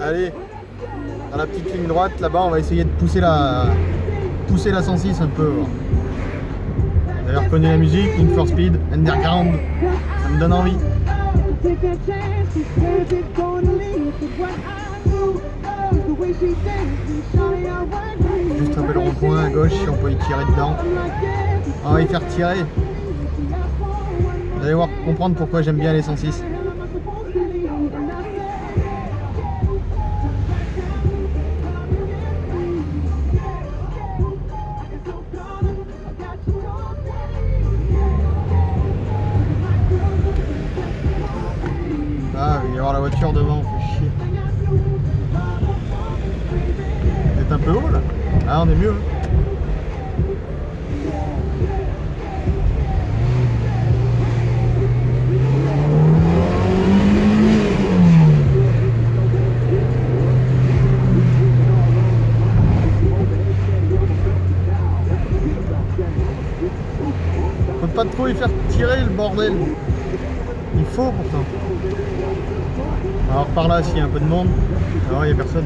Allez, dans la petite ligne droite là-bas, on va essayer de pousser la 106 un peu. Vous avez reconnu la musique, Need for Speed, Underground, ça me donne envie. Juste un peu le rond-point à gauche si on peut y tirer dedans. On va y faire tirer. Vous allez voir, comprendre pourquoi j'aime bien les 106. Ah, il va y avoir la voiture devant, fait chier. Vous êtes un peu haut là? Ah, on est mieux. Faut pas trop y faire tirer le bordel. Il faut pourtant. Alors par là, s'il y a un peu de monde, alors il n'y a personne.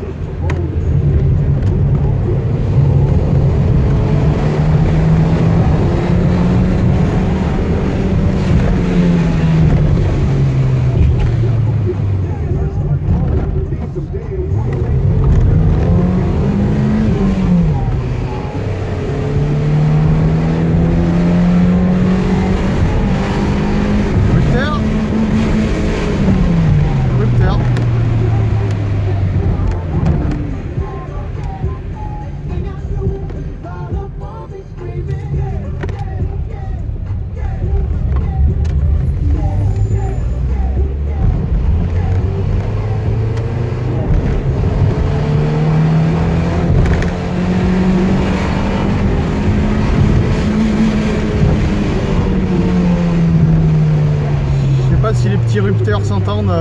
Si les petits rupteurs s'entendent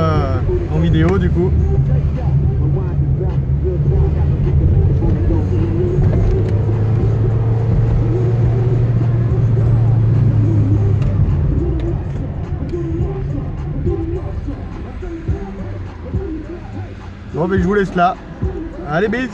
en vidéo du coup. Bon ben je vous laisse là. Allez bis.